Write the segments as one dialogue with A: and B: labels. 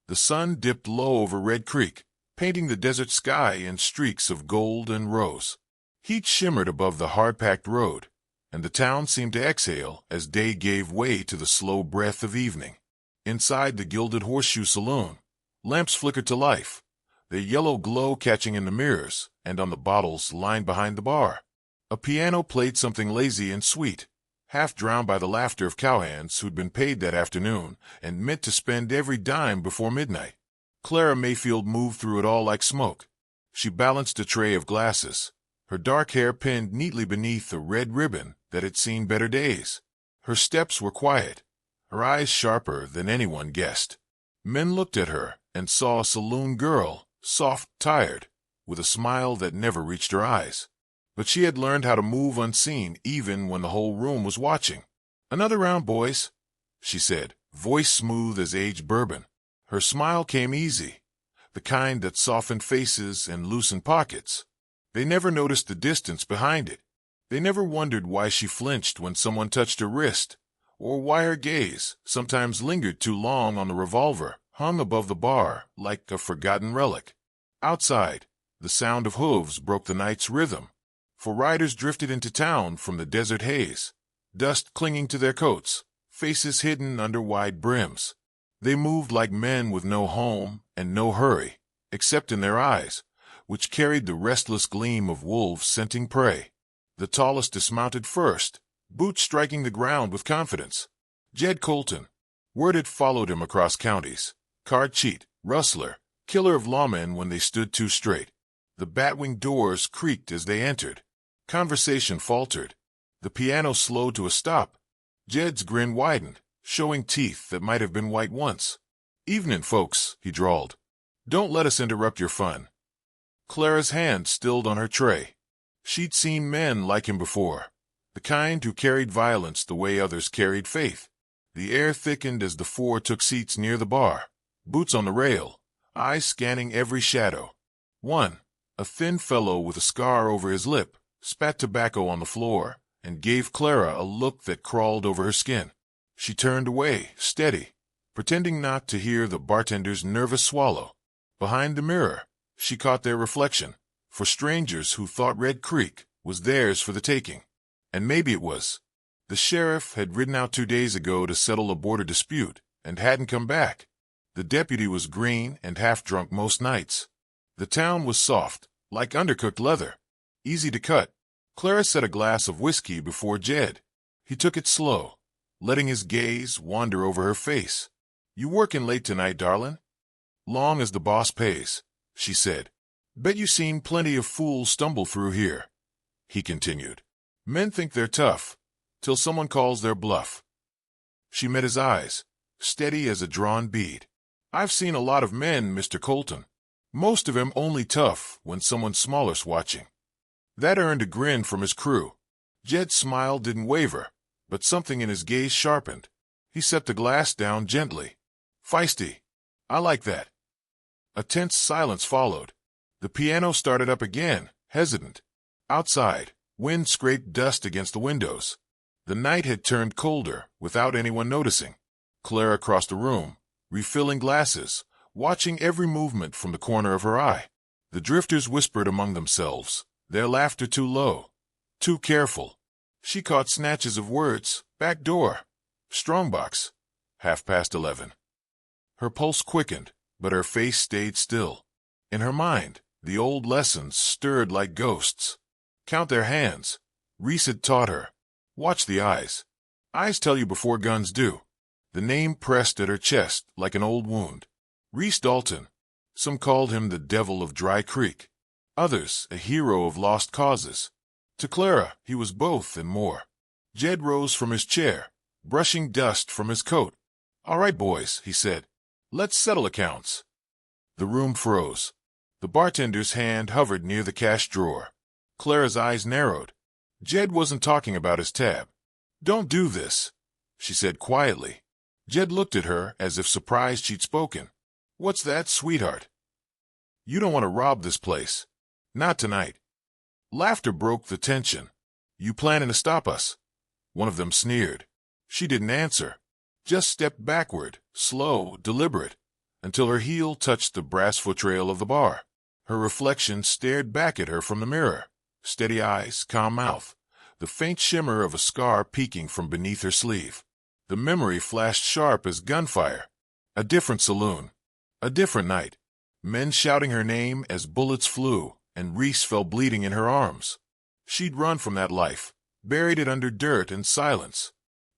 A: The sun dipped low over Red Creek, painting the desert sky in streaks of gold and rose. Heat shimmered above the hard-packed road, and the town seemed to exhale as day gave way to the slow breath of evening. Inside the gilded Horseshoe Saloon, lamps flickered to life, their yellow glow catching in the mirrors and on the bottles lined behind the bar. A piano played something lazy and sweet, half drowned by the laughter of cowhands who'd been paid that afternoon and meant to spend every dime before midnight. Clara Mayfield moved through it all like smoke. She balanced a tray of glasses, her dark hair pinned neatly beneath a red ribbon that had seen better days. Her steps were quiet, her eyes sharper than anyone guessed. Men looked at her and saw a saloon girl, soft, tired, with a smile that never reached her eyes. But she had learned how to move unseen even when the whole room was watching. "Another round, boys," she said, voice smooth as aged bourbon. Her smile came easy, the kind that softened faces and loosened pockets. They never noticed the distance behind it. They never wondered why she flinched when someone touched her wrist, or why her gaze sometimes lingered too long on the revolver hung above the bar like a forgotten relic. Outside, the sound of hooves broke the night's rhythm, for riders drifted into town from the desert haze, dust clinging to their coats, faces hidden under wide brims. They moved like men with no home and no hurry, except in their eyes, which carried the restless gleam of wolves scenting prey. The tallest dismounted first, boots striking the ground with confidence. Jed Colton. Word had followed him across counties. Card cheat, rustler, killer of lawmen when they stood too straight. The batwing doors creaked as they entered. Conversation faltered. The piano slowed to a stop. Jed's grin widened, showing teeth that might have been white once. "Evening, folks," he drawled. "Don't let us interrupt your fun." Clara's hand stilled on her tray. She'd seen men like him before, the kind who carried violence the way others carried faith. The air thickened as the four took seats near the bar, boots on the rail, eyes scanning every shadow. One, a thin fellow with a scar over his lip, spat tobacco on the floor and gave Clara a look that crawled over her skin. She turned away, steady, pretending not to hear the bartender's nervous swallow. Behind the mirror, she caught their reflection, for strangers who thought Red Creek was theirs for the taking. And maybe it was. The sheriff had ridden out 2 days ago to settle a border dispute and hadn't come back. The deputy was green and half-drunk most nights. The town was soft, like undercooked leather, easy to cut. Clara set a glass of whiskey before Jed. He took it slow, letting his gaze wander over her face. "You working late tonight, darling?" "Long as the boss pays," she said. "Bet you seen plenty of fools stumble through here," he continued. "Men think they're tough, till someone calls their bluff." She met his eyes, steady as a drawn bead. "I've seen a lot of men, Mr. Colton. Most of 'em only tough when someone smaller's watching." That earned a grin from his crew. Jed's smile didn't waver, but something in his gaze sharpened. He set the glass down gently. "Feisty. I like that." A tense silence followed. The piano started up again, hesitant. Outside, wind scraped dust against the windows. The night had turned colder without anyone noticing. Clara crossed the room, refilling glasses, watching every movement from the corner of her eye. The drifters whispered among themselves, their laughter too low, too careful. She caught snatches of words: back door, strongbox, 11:30. Her pulse quickened, but her face stayed still. In her mind, the old lessons stirred like ghosts. Count their hands. Reese had taught her. Watch the eyes. Eyes tell you before guns do. The name pressed at her chest like an old wound. Reese Dalton. Some called him the devil of Dry Creek. Others, a hero of lost causes. To Clara, he was both and more. Jed rose from his chair, brushing dust from his coat. "All right, boys," he said. "Let's settle accounts." The room froze. The bartender's hand hovered near the cash drawer. Clara's eyes narrowed. Jed wasn't talking about his tab. "Don't do this," she said quietly. Jed looked at her as if surprised she'd spoken. "What's that, sweetheart?" "You don't want to rob this place. Not tonight." Laughter broke the tension. "You planning to stop us?" One of them sneered. She didn't answer, just stepped backward, slow, deliberate. until her heel touched the brass footrail of the bar. Her reflection stared back at her from the mirror. Steady eyes, calm mouth, the faint shimmer of a scar peeking from beneath her sleeve. The memory flashed sharp as gunfire. A different saloon. A different night. Men shouting her name as bullets flew, and Reese fell bleeding in her arms. She'd run from that life, buried it under dirt and silence.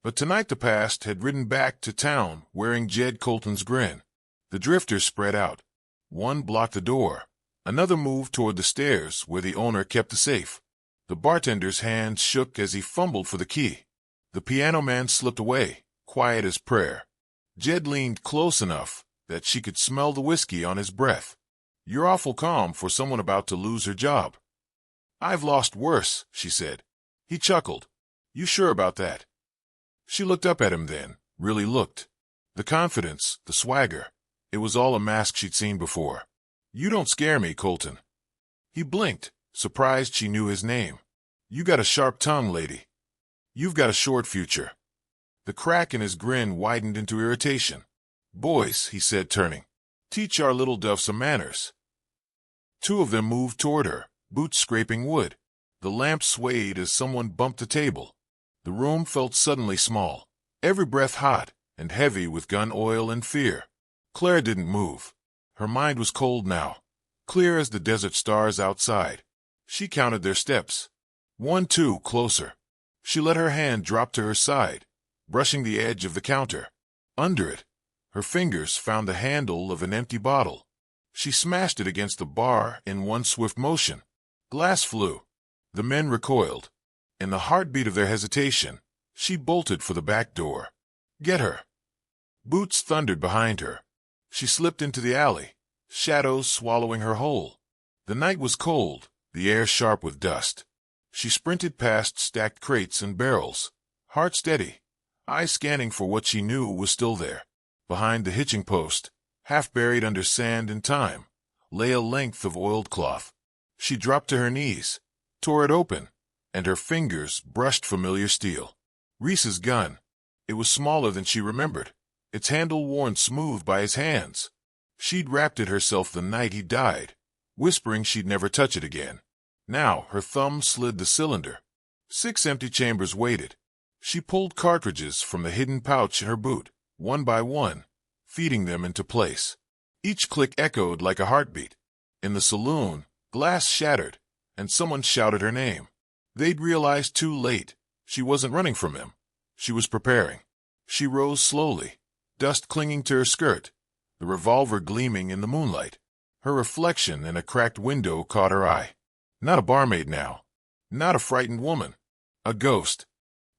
A: But tonight the past had ridden back to town wearing Jed Colton's grin. The drifters spread out. One blocked the door. Another moved toward the stairs where the owner kept the safe. The bartender's hands shook as he fumbled for the key. The piano man slipped away, quiet as prayer. Jed leaned close enough that she could smell the whiskey on his breath. "You're awful calm for someone about to lose her job." "I've lost worse," she said. He chuckled. "You sure about that?" She looked up at him then, really looked. The confidence, the swagger. It was all a mask she'd seen before. "You don't scare me, Colton." He blinked, surprised she knew his name. "You got a sharp tongue, lady. You've got a short future." The crack in his grin widened into irritation. "Boys," he said, turning, "teach our little dove some manners." Two of them moved toward her, boots scraping wood. The lamp swayed as someone bumped the table. The room felt suddenly small, every breath hot and heavy with gun oil and fear. Claire didn't move. Her mind was cold now, clear as the desert stars outside. She counted their steps. 1, 2, closer. She let her hand drop to her side, brushing the edge of the counter. Under it, her fingers found the handle of an empty bottle. She smashed it against the bar in one swift motion. Glass flew. The men recoiled. In the heartbeat of their hesitation, she bolted for the back door. "Get her!" Boots thundered behind her. She slipped into the alley, shadows swallowing her whole. The night was cold, the air sharp with dust. She sprinted past stacked crates and barrels, heart steady, eyes scanning for what she knew was still there. Behind the hitching post, half buried under sand and time, lay a length of oiled cloth. She dropped to her knees, tore it open, and her fingers brushed familiar steel. Reese's gun. It was smaller than she remembered, its handle worn smooth by his hands. She'd wrapped it herself the night he died, whispering she'd never touch it again. Now her thumb slid the cylinder. 6 empty chambers waited. She pulled cartridges from the hidden pouch in her boot, one by one, feeding them into place. Each click echoed like a heartbeat. In the saloon, glass shattered, and someone shouted her name. They'd realized too late. She wasn't running from him. She was preparing. She rose slowly, dust clinging to her skirt, the revolver gleaming in the moonlight. Her reflection in a cracked window caught her eye. Not a barmaid now. Not a frightened woman. A ghost.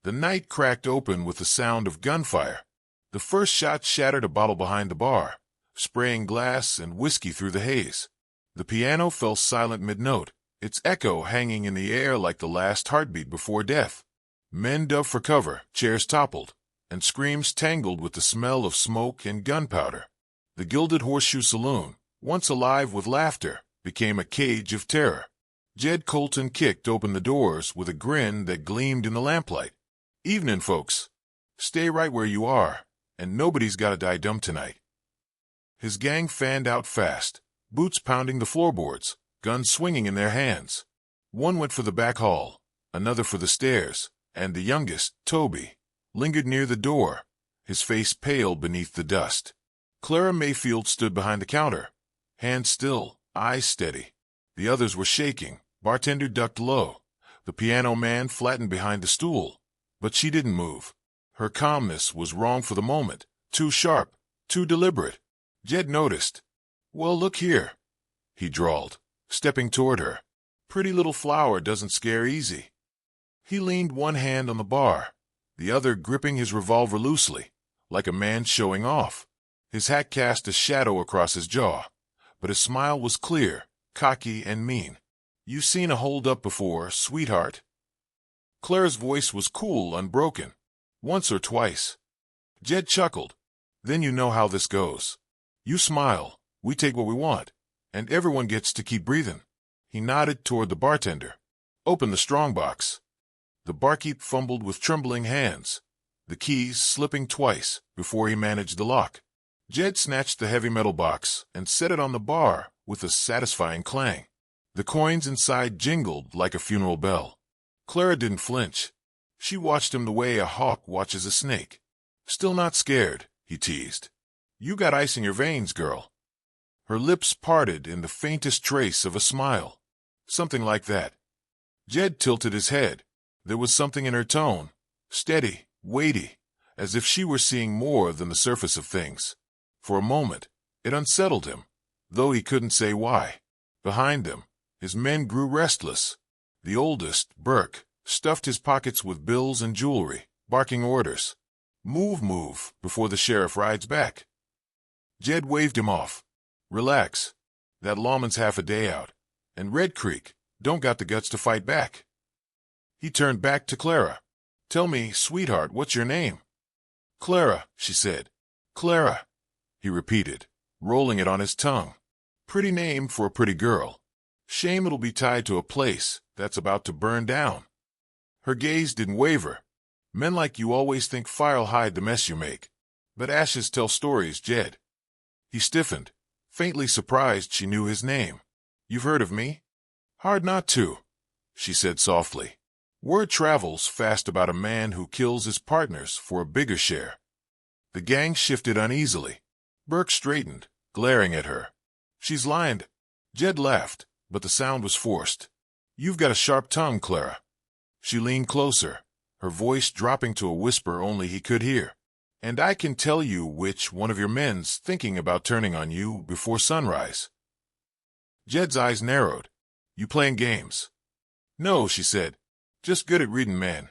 A: The night cracked open with the sound of gunfire. The first shot shattered a bottle behind the bar, spraying glass and whiskey through the haze. The piano fell silent mid-note, its echo hanging in the air like the last heartbeat before death. Men dove for cover, chairs toppled, and screams tangled with the smell of smoke and gunpowder. The Gilded Horseshoe Saloon, once alive with laughter, became a cage of terror. Jed Colton kicked open the doors with a grin that gleamed in the lamplight. "Evening, folks. Stay right where you are, and nobody's got to die dumb tonight." His gang fanned out fast, boots pounding the floorboards, guns swinging in their hands. One went for the back hall, another for the stairs, and the youngest, Toby, lingered near the door, his face pale beneath the dust. Clara Mayfield stood behind the counter, hands still, eyes steady. The others were shaking. Bartender ducked low. The piano man flattened behind the stool. But she didn't move. Her calmness was wrong for the moment, too sharp, too deliberate. Jed noticed. "Well, look here," he drawled, stepping toward her. "Pretty little flower doesn't scare easy." He leaned one hand on the bar, the other gripping his revolver loosely, like a man showing off. His hat cast a shadow across his jaw, but his smile was clear, cocky and mean. "You seen a hold-up before, sweetheart?" Claire's voice was cool, unbroken. "Once or twice." Jed chuckled. "Then you know how this goes. You smile, we take what we want, and everyone gets to keep breathing." He nodded toward the bartender. "Open the strongbox." The barkeep fumbled with trembling hands, the keys slipping twice before he managed the lock. Jed snatched the heavy metal box and set it on the bar with a satisfying clang. The coins inside jingled like a funeral bell. Clara didn't flinch. She watched him the way a hawk watches a snake. "Still not scared," he teased. "You got ice in your veins, girl." Her lips parted in the faintest trace of a smile. Something like that. Jed tilted his head. There was something in her tone, steady, weighty, as if she were seeing more than the surface of things. For a moment, it unsettled him, though he couldn't say why. Behind them, his men grew restless. The oldest, Burke, stuffed his pockets with bills and jewelry, barking orders. "Move, move, before the sheriff rides back." Jed waved him off. "Relax. That lawman's half a day out, and Red Creek don't got the guts to fight back." He turned back to Clara. "Tell me, sweetheart, what's your name?" "Clara," she said. "Clara," he repeated, rolling it on his tongue. "Pretty name for a pretty girl. Shame it'll be tied to a place that's about to burn down." Her gaze didn't waver. "Men like you always think fire'll hide the mess you make. But ashes tell stories, Jed." He stiffened, faintly surprised she knew his name. "You've heard of me?" "Hard not to," she said softly. "Word travels fast about a man who kills his partners for a bigger share." The gang shifted uneasily. Burke straightened, glaring at her. "She's lying." Jed laughed, but the sound was forced. "You've got a sharp tongue, Clara." She leaned closer, her voice dropping to a whisper only he could hear. "And I can tell you which one of your men's thinking about turning on you before sunrise." Jed's eyes narrowed. "You playing games?" "No," she said. "Just good at reading men."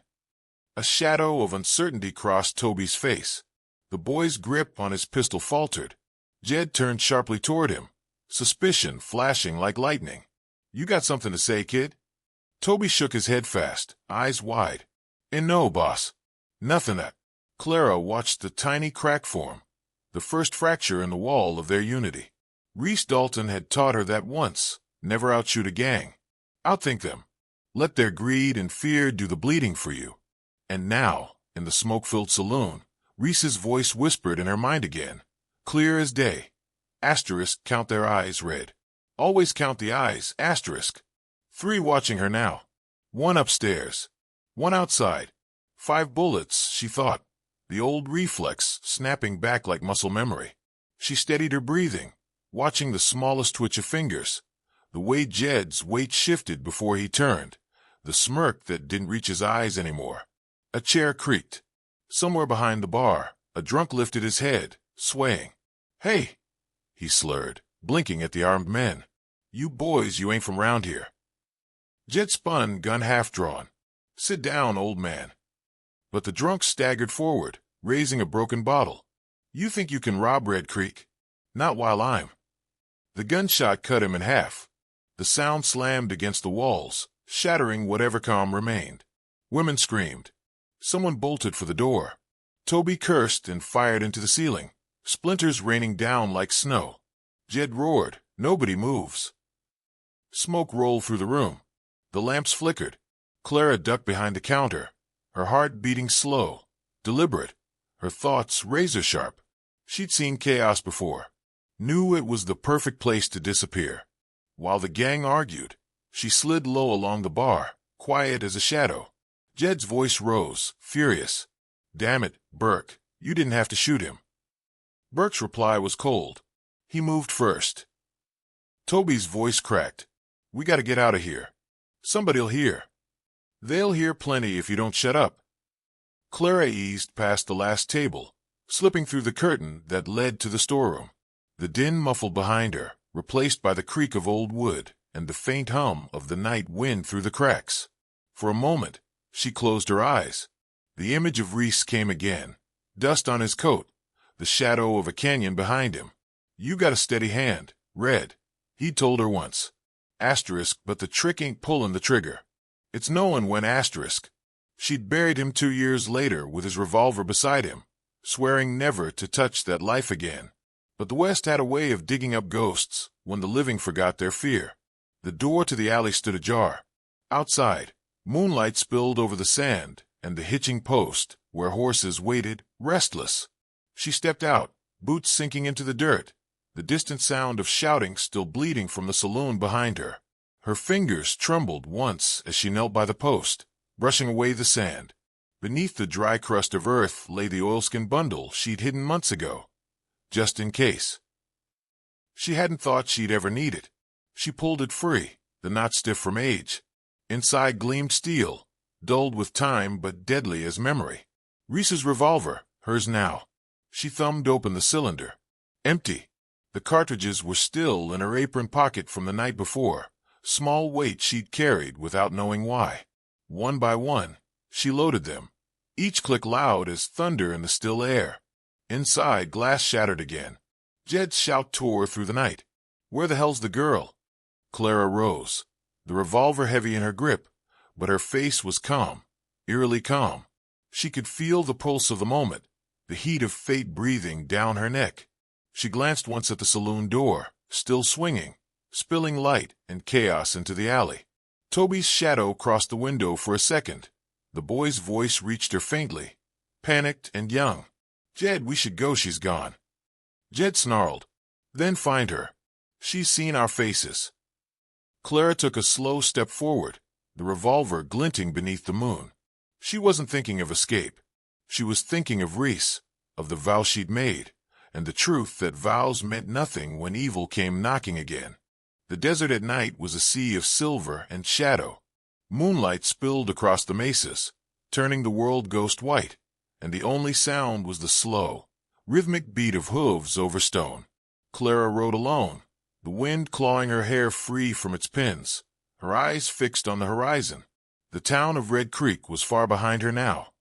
A: A shadow of uncertainty crossed Toby's face. The boy's grip on his pistol faltered. Jed turned sharply toward him, suspicion flashing like lightning. "You got something to say, kid?" Toby shook his head fast, eyes wide. No, boss. Nothing that." Clara watched the tiny crack form, the first fracture in the wall of their unity. Reese Dalton had taught her that once: never outshoot a gang. Outthink them. Let their greed and fear do the bleeding for you. And now, in the smoke-filled saloon, Reese's voice whispered in her mind again, clear as day. Asterisk, count their eyes, Red. Always count the eyes, asterisk. 3 watching her now. 1 upstairs. 1 outside. 5 bullets, she thought, the old reflex snapping back like muscle memory. She steadied her breathing, watching the smallest twitch of fingers, the way Jed's weight shifted before he turned, the smirk that didn't reach his eyes anymore. A chair creaked. Somewhere behind the bar, a drunk lifted his head, swaying. "Hey," he slurred, blinking at the armed men. "You boys, you ain't from round here." Jed spun, gun half drawn. "Sit down, old man." But the drunk staggered forward, raising a broken bottle. "You think you can rob Red Creek? Not while I'm—" The gunshot cut him in half. The sound slammed against the walls, shattering whatever calm remained. Women screamed. Someone bolted for the door. Toby cursed and fired into the ceiling, splinters raining down like snow. Jed roared, "Nobody moves." Smoke rolled through the room. The lamps flickered. Clara ducked behind the counter, her heart beating slow, deliberate, her thoughts razor-sharp. She'd seen chaos before, knew it was the perfect place to disappear. While the gang argued, she slid low along the bar, quiet as a shadow. Jed's voice rose, furious. "Damn it, Burke, you didn't have to shoot him." Burke's reply was cold. He moved first. Toby's voice cracked. "We gotta get out of here. Somebody'll hear." "They'll hear plenty if you don't shut up." Clara eased past the last table, slipping through the curtain that led to the storeroom. The din muffled behind her, replaced by the creak of old wood and the faint hum of the night wind through the cracks. For a moment, she closed her eyes. The image of Reese came again, dust on his coat, the shadow of a canyon behind him. "You got a steady hand, Red," he'd told her once. Asterisk, but the trick ain't pulling the trigger. It's knowing when, asterisk. She'd buried him 2 years later with his revolver beside him, swearing never to touch that life again. But the West had a way of digging up ghosts when the living forgot their fear. The door to the alley stood ajar. Outside, moonlight spilled over the sand and the hitching post, where horses waited, restless. She stepped out, boots sinking into the dirt, the distant sound of shouting still bleeding from the saloon behind her. Her fingers trembled once as she knelt by the post, brushing away the sand. Beneath the dry crust of earth lay the oilskin bundle she'd hidden months ago, just in case. She hadn't thought she'd ever need it. She pulled it free, the knot stiff from age. Inside gleamed steel, dulled with time but deadly as memory. Reese's revolver, hers now. She thumbed open the cylinder. Empty. The cartridges were still in her apron pocket from the night before, small weights she'd carried without knowing why. One by one, she loaded them, each click loud as thunder in the still air. Inside, glass shattered again. Jed's shout tore through the night. "Where the hell's the girl?" Clara rose, the revolver heavy in her grip, but her face was calm, eerily calm. She could feel the pulse of the moment, the heat of fate breathing down her neck. She glanced once at the saloon door, still swinging, spilling light and chaos into the alley. Toby's shadow crossed the window for a second. The boy's voice reached her faintly, panicked and young. "Jed, we should go, she's gone." Jed snarled. "Then find her. She's seen our faces." Clara took a slow step forward, the revolver glinting beneath the moon. She wasn't thinking of escape. She was thinking of Reese, of the vow she'd made, and the truth that vows meant nothing when evil came knocking again. The desert at night was a sea of silver and shadow. Moonlight spilled across the mesas, turning the world ghost white, and the only sound was the slow, rhythmic beat of hooves over stone. Clara rode alone, the wind clawing her hair free from its pins, her eyes fixed on the horizon. The town of Red Creek was far behind her now,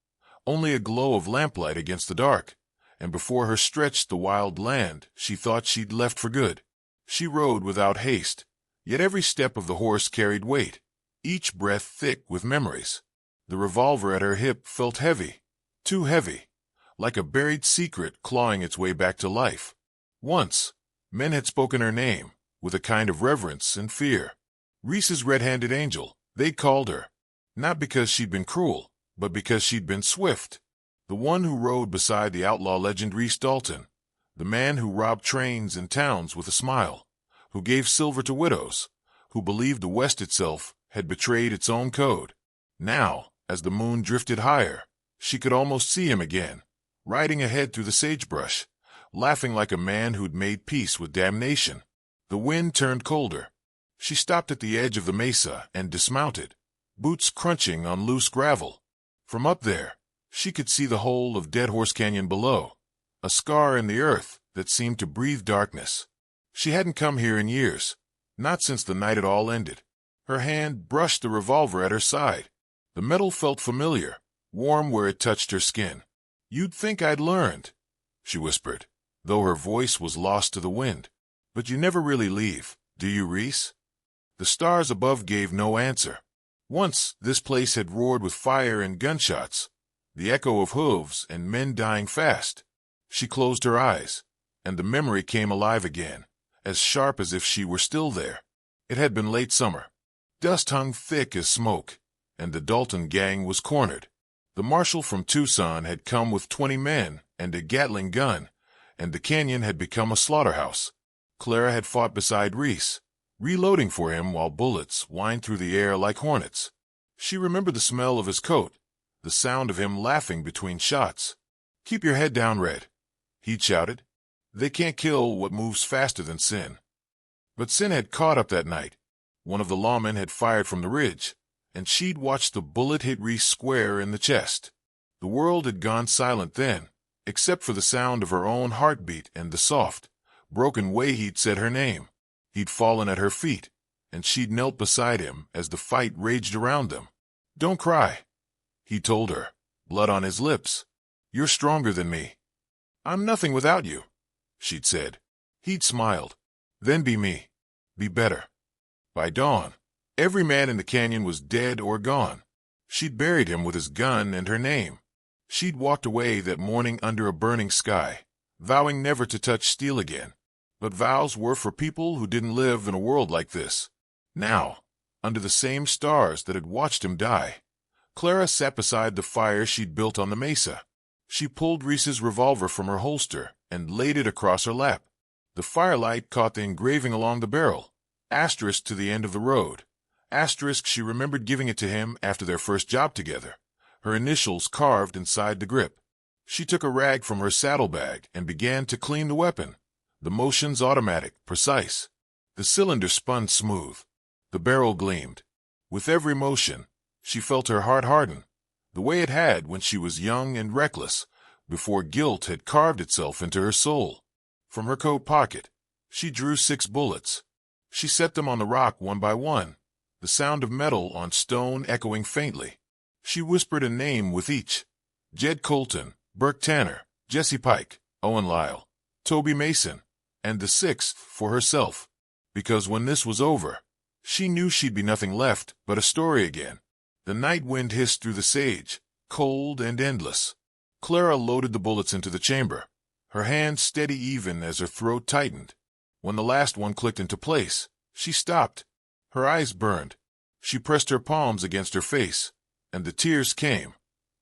A: only a glow of lamplight against the dark, and before her stretched the wild land she thought she'd left for good. She rode without haste, yet every step of the horse carried weight, each breath thick with memories. The revolver at her hip felt heavy, too heavy, like a buried secret clawing its way back to life. Once, men had spoken her name, with a kind of reverence and fear. Reese's red-handed angel, they'd called her, not because she'd been cruel, but because she'd been swift. The one who rode beside the outlaw legend Reese Dalton, the man who robbed trains and towns with a smile, who gave silver to widows, who believed the West itself had betrayed its own code. Now, as the moon drifted higher, she could almost see him again, riding ahead through the sagebrush, laughing like a man who'd made peace with damnation. The wind turned colder. She stopped at the edge of the mesa and dismounted, boots crunching on loose gravel. From up there, she could see the whole of Dead Horse Canyon below, a scar in the earth that seemed to breathe darkness. She hadn't come here in years, not since the night it all ended. Her hand brushed the revolver at her side. The metal felt familiar, warm where it touched her skin. "You'd think I'd learned," she whispered, though her voice was lost to the wind. "But you never really leave, do you, Reese?" The stars above gave no answer. Once this place had roared with fire and gunshots, the echo of hooves and men dying fast. She closed her eyes, and the memory came alive again, as sharp as if she were still there. It had been late summer. Dust hung thick as smoke, and the Dalton gang was cornered. The marshal from Tucson had come with 20 men and a Gatling gun, and the canyon had become a slaughterhouse. Clara had fought beside Reese, reloading for him while bullets whined through the air like hornets. She remembered the smell of his coat, the sound of him laughing between shots. "Keep your head down, Red," he'd shouted. "They can't kill what moves faster than sin." But sin had caught up that night. One of the lawmen had fired from the ridge, and she'd watched the bullet hit Reese square in the chest. The world had gone silent then, except for the sound of her own heartbeat and the soft, broken way he'd said her name. He'd fallen at her feet, and she'd knelt beside him as the fight raged around them. "Don't cry," he told her, blood on his lips. "You're stronger than me." "I'm nothing without you," she'd said. He'd smiled. "Then be me. Be better." By dawn, every man in the canyon was dead or gone. She'd buried him with his gun and her name. She'd walked away that morning under a burning sky, vowing never to touch steel again. But vows were for people who didn't live in a world like this. Now, under the same stars that had watched him die, Clara sat beside the fire she'd built on the mesa. She pulled Reese's revolver from her holster and laid it across her lap. The firelight caught the engraving along the barrel, asterisk to the end of the road. Asterisk she remembered giving it to him after their first job together, her initials carved inside the grip. She took a rag from her saddlebag and began to clean the weapon. The motions automatic, precise. The cylinder spun smooth. The barrel gleamed. With every motion, she felt her heart harden, the way it had when she was young and reckless, before guilt had carved itself into her soul. From her coat pocket, she drew 6 bullets. She set them on the rock one by one, the sound of metal on stone echoing faintly. She whispered a name with each: Jed Colton, Burke Tanner, Jesse Pike, Owen Lyle, Toby Mason, and the 6th for herself. Because when this was over, she knew she'd be nothing left but a story again. The night wind hissed through the sage, cold and endless. Clara loaded the bullets into the chamber, her hand steady even as her throat tightened. When the last one clicked into place, she stopped. Her eyes burned. She pressed her palms against her face, and the tears came.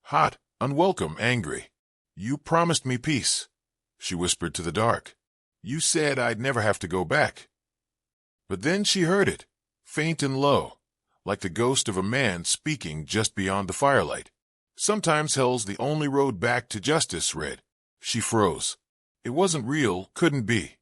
A: Hot, unwelcome, angry. "You promised me peace," she whispered to the dark. "You said I'd never have to go back." But then she heard it, faint and low, like the ghost of a man speaking just beyond the firelight. "Sometimes hell's the only road back to justice," read. She froze. It wasn't real, couldn't be.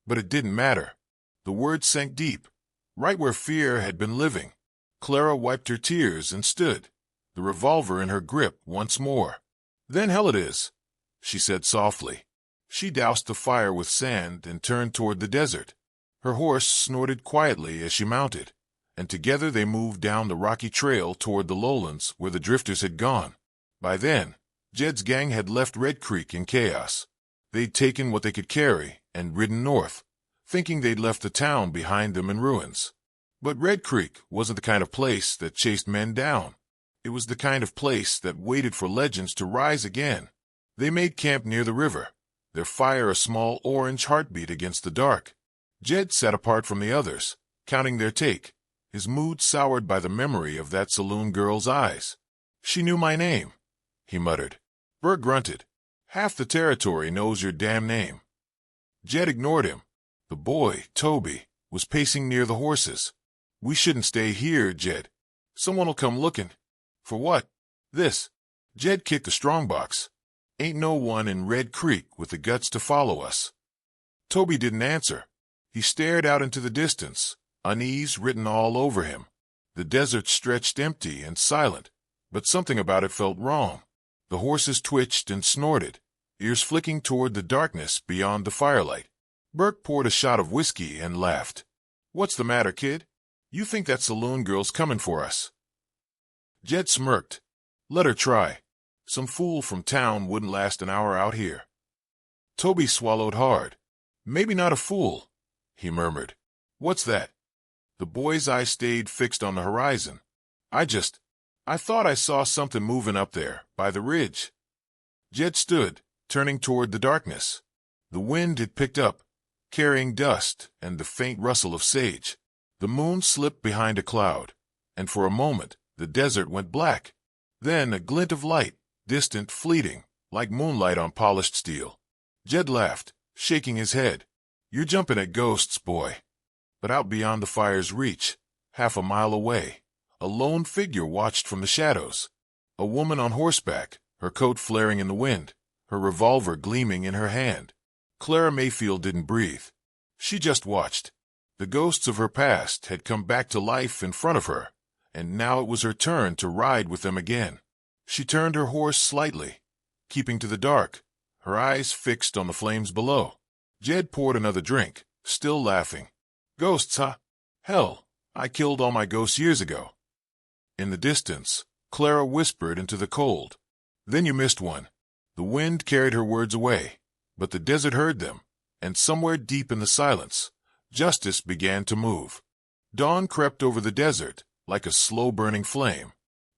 A: But it didn't matter. The words sank deep, right where fear had been living. Clara wiped her tears and stood, the revolver in her grip once more. "Then hell it is," she said softly. She doused the fire with sand and turned toward the desert. Her horse snorted quietly as she mounted, and together they moved down the rocky trail toward the lowlands where the drifters had gone. By then, Jed's gang had left Red Creek in chaos. They'd taken what they could carry and ridden north, thinking they'd left the town behind them in ruins. But Red Creek wasn't the kind of place that chased men down. It was the kind of place that waited for legends to rise again. They made camp near the river, their fire a small orange heartbeat against the dark. Jed sat apart from the others, counting their take, his mood soured by the memory of that saloon girl's eyes. "She knew my name," he muttered. Burke grunted. "Half the territory knows your damn name." Jed ignored him. The boy, Toby, was pacing near the horses. "We shouldn't stay here, Jed. Someone'll come looking." "For what?" "This." Jed kicked a strongbox. "Ain't no one in Red Creek with the guts to follow us." Toby didn't answer. He stared out into the distance, unease written all over him. The desert stretched empty and silent, but something about it felt wrong. The horses twitched and snorted, ears flicking toward the darkness beyond the firelight. Burke poured a shot of whiskey and laughed. "What's the matter, kid? You think that saloon girl's coming for us?" Jed smirked. "Let her try. Some fool from town wouldn't last an hour out here." Toby swallowed hard. "Maybe not a fool," he murmured. "What's that?" The boy's eyes stayed fixed on the horizon. I thought I saw something moving up there, by the ridge." Jed stood, turning toward the darkness. The wind had picked up, carrying dust and the faint rustle of sage. The moon slipped behind a cloud, and for a moment the desert went black. Then a glint of light, distant, fleeting, like moonlight on polished steel. Jed laughed, shaking his head. "You're jumping at ghosts, boy." But out beyond the fire's reach, half a mile away, a lone figure watched from the shadows. A woman on horseback, her coat flaring in the wind, her revolver gleaming in her hand. Clara Mayfield didn't breathe. She just watched. The ghosts of her past had come back to life in front of her, and now it was her turn to ride with them again. She turned her horse slightly, keeping to the dark, her eyes fixed on the flames below. Jed poured another drink, still laughing. "Ghosts, huh? Hell, I killed all my ghosts years ago." In the distance, Clara whispered into the cold. "Then you missed one." The wind carried her words away, but the desert heard them, and somewhere deep in the silence, justice began to move. Dawn crept over the desert like a slow-burning flame.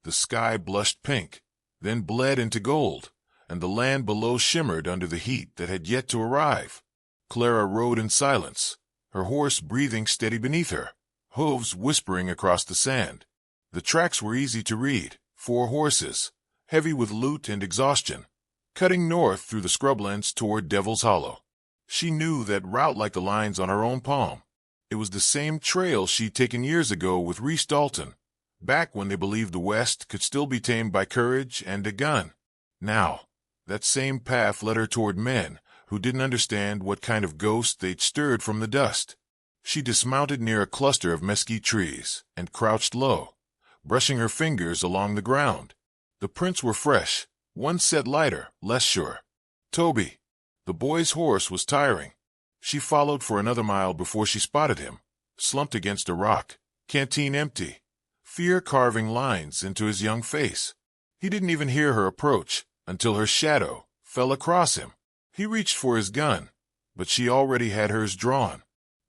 A: The sky blushed pink, then bled into gold, and the land below shimmered under the heat that had yet to arrive. Clara rode in silence, her horse breathing steady beneath her, hooves whispering across the sand. The tracks were easy to read, 4 horses, heavy with loot and exhaustion. cutting north through the scrublands toward Devil's Hollow. She knew that route like the lines on her own palm. It was the same trail she'd taken years ago with Reese Dalton, back when they believed the West could still be tamed by courage and a gun. Now, that same path led her toward men who didn't understand what kind of ghost they'd stirred from the dust. She dismounted near a cluster of mesquite trees and crouched low, brushing her fingers along the ground. The prints were fresh, one set lighter, less sure. Toby. The boy's horse was tiring. She followed for another mile before she spotted him, slumped against a rock, canteen empty, fear carving lines into his young face. He didn't even hear her approach until her shadow fell across him. He reached for his gun, but she already had hers drawn.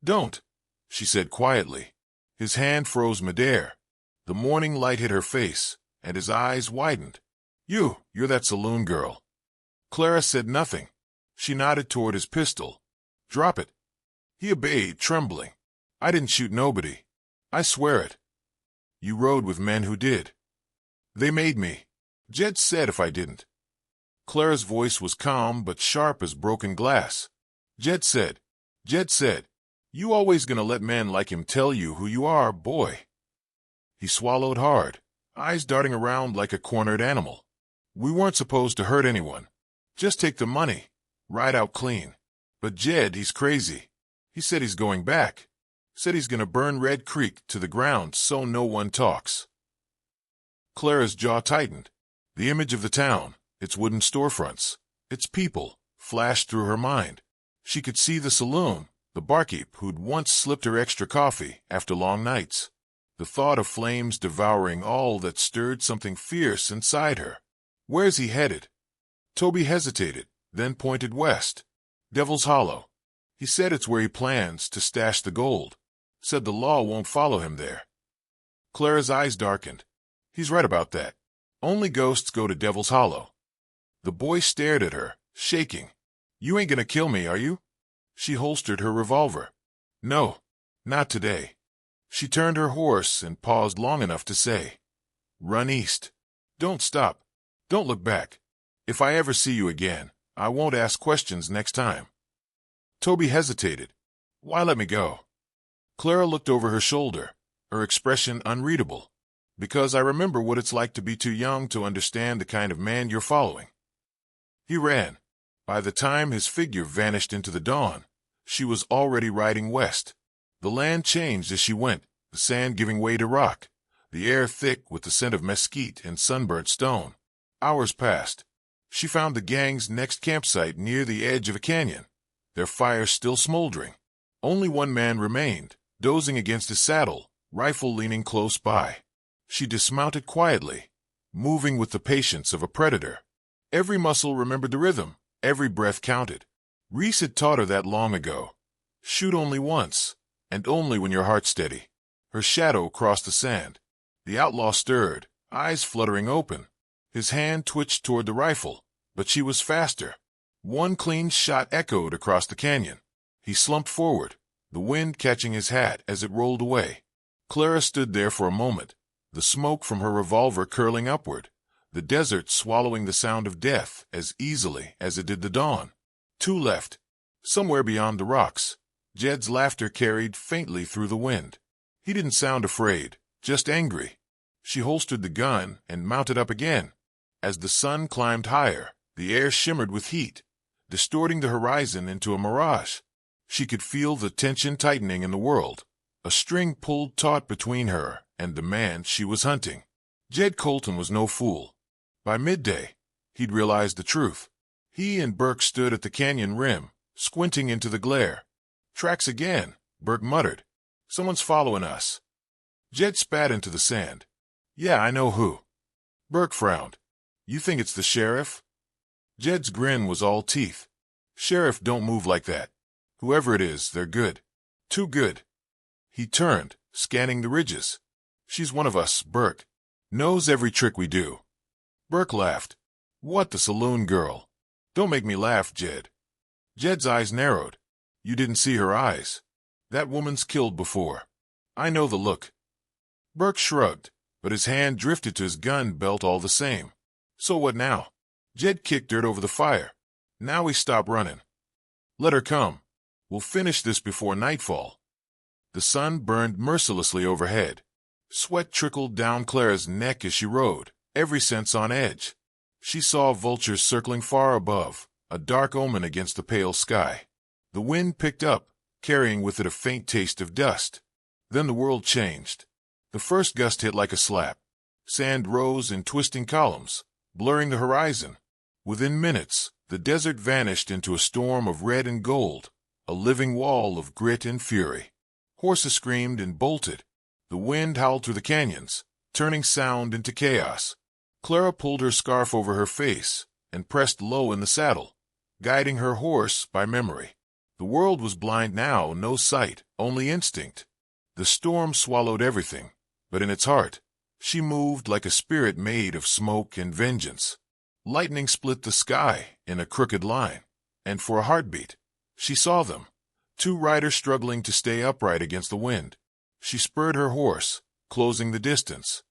A: "Don't," she said quietly. His hand froze midair. The morning light hit her face, and his eyes widened. You're that saloon girl." Clara said nothing. She nodded toward his pistol. "Drop it." He obeyed, trembling. "I didn't shoot nobody. I swear it." "You rode with men who did." "They made me. Jed said if I didn't." Clara's voice was calm but sharp as broken glass. Jed said, "You always gonna let men like him tell you who you are, boy." He swallowed hard, eyes darting around like a cornered animal. "We weren't supposed to hurt anyone. Just take the money. Ride out clean. But Jed, he's crazy. He said he's going back. Said he's gonna burn Red Creek to the ground so no one talks." Clara's jaw tightened. The image of the town, its wooden storefronts, its people, flashed through her mind. She could see the saloon, the barkeep who'd once slipped her extra coffee after long nights. The thought of flames devouring all that stirred something fierce inside her. "Where's he headed?" Toby hesitated, then pointed west. "Devil's Hollow. He said it's where he plans to stash the gold. Said the law won't follow him there." Clara's eyes darkened. "He's right about that. Only ghosts go to Devil's Hollow." The boy stared at her, shaking. "You ain't gonna kill me, are you?" She holstered her revolver. "No, not today." She turned her horse and paused long enough to say, "Run east. Don't stop. Don't look back. If I ever see you again, I won't ask questions next time." Toby hesitated. "Why let me go?" Clara looked over her shoulder, her expression unreadable. "Because I remember what it's like to be too young to understand the kind of man you're following." He ran. By the time his figure vanished into the dawn, she was already riding west. The land changed as she went, the sand giving way to rock, the air thick with the scent of mesquite and sunburnt stone. Hours passed. She found the gang's next campsite near the edge of a canyon, their fire still smoldering. Only one man remained, dozing against his saddle, rifle leaning close by. She dismounted quietly, moving with the patience of a predator. Every muscle remembered the rhythm, every breath counted. Reese had taught her that long ago. Shoot only once, and only when your heart's steady. Her shadow crossed the sand. The outlaw stirred, eyes fluttering open. His hand twitched toward the rifle, but she was faster. One clean shot echoed across the canyon. He slumped forward, the wind catching his hat as it rolled away. Clara stood there for a moment, the smoke from her revolver curling upward, the desert swallowing the sound of death as easily as it did the dawn. Two left. Somewhere beyond the rocks, Jed's laughter carried faintly through the wind. He didn't sound afraid, just angry. She holstered the gun and mounted up again. As the sun climbed higher, the air shimmered with heat, distorting the horizon into a mirage. She could feel the tension tightening in the world, a string pulled taut between her and the man she was hunting. Jed Colton was no fool. By midday, he'd realized the truth. He and Burke stood at the canyon rim, squinting into the glare. "Tracks again," Burke muttered. "Someone's following us." Jed spat into the sand. "Yeah, I know who." Burke frowned. "You think it's the sheriff?" Jed's grin was all teeth. "Sheriff don't move like that. Whoever it is, they're good. Too good." He turned, scanning the ridges. "She's one of us, Burke. Knows every trick we do." Burke laughed. "What, the saloon girl?" "Don't make me laugh, Jed." Jed's eyes narrowed. "You didn't see her eyes. That woman's killed before. I know the look." Burke shrugged, but his hand drifted to his gun belt all the same. "So what now?" Jed kicked dirt over the fire. Now we stop running. Let her come. We'll finish this before nightfall. The sun burned mercilessly overhead. Sweat trickled down Clara's neck as she rode, every sense on edge. She saw vultures circling far above, a dark omen against the pale sky. The wind picked up, carrying with it a faint taste of dust. Then the world changed. The first gust hit like a slap. Sand rose in twisting columns, blurring the horizon. Within minutes, the desert vanished into a storm of red and gold, a living wall of grit and fury. Horses screamed and bolted. The wind howled through the canyons, turning sound into chaos. Clara pulled her scarf over her face and pressed low in the saddle, guiding her horse by memory. The world was blind now, no sight, only instinct. The storm swallowed everything, but in its heart, she moved like a spirit made of smoke and vengeance. Lightning split the sky in a crooked line, and for a heartbeat, she saw them, two riders struggling to stay upright against the wind. She spurred her horse, closing the distance.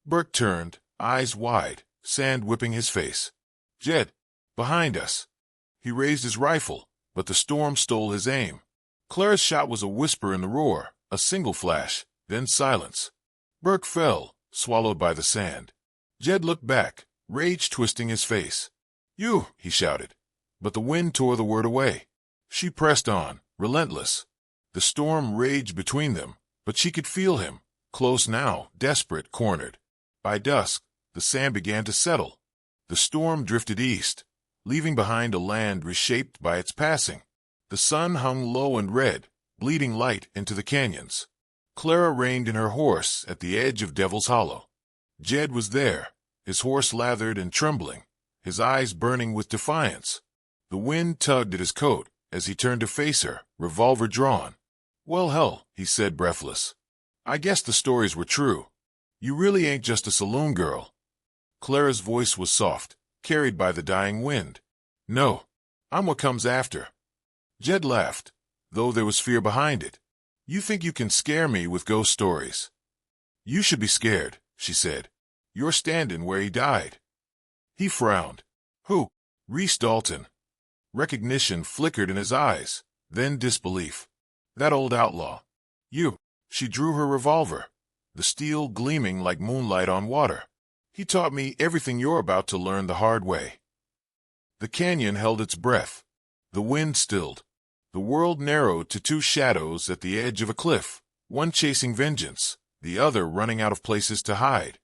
A: Burke turned, eyes wide, sand whipping his face. Jed, behind us. He raised his rifle, but the storm stole his aim. Clara's shot was a whisper in the roar, a single flash, then silence. Burke fell, swallowed by the sand. Jed looked back, rage twisting his face. You, he shouted. But the wind tore the word away. She pressed on, relentless. The storm raged between them, but she could feel him, close now, desperate, cornered. By dusk, the sand began to settle. The storm drifted east, leaving behind a land reshaped by its passing. The sun hung low and red, bleeding light into the canyons. Clara reined in her horse at the edge of Devil's Hollow. Jed was there, his horse lathered and trembling, his eyes burning with defiance. The wind tugged at his coat as he turned to face her, revolver drawn. Well, hell, he said, breathless. I guess the stories were true. You really ain't just a saloon girl. Clara's voice was soft, carried by the dying wind. No, I'm what comes after. Jed laughed, though there was fear behind it. You think you can scare me with ghost stories? You should be scared, she said. You're standing where he died. He frowned. Who? Reese Dalton. Recognition flickered in his eyes, then disbelief. That old outlaw. You. She drew her revolver, the steel gleaming like moonlight on water. He taught me everything you're about to learn the hard way. The canyon held its breath. The wind stilled. The world narrowed to two shadows at the edge of a cliff, one chasing vengeance, the other running out of places to hide.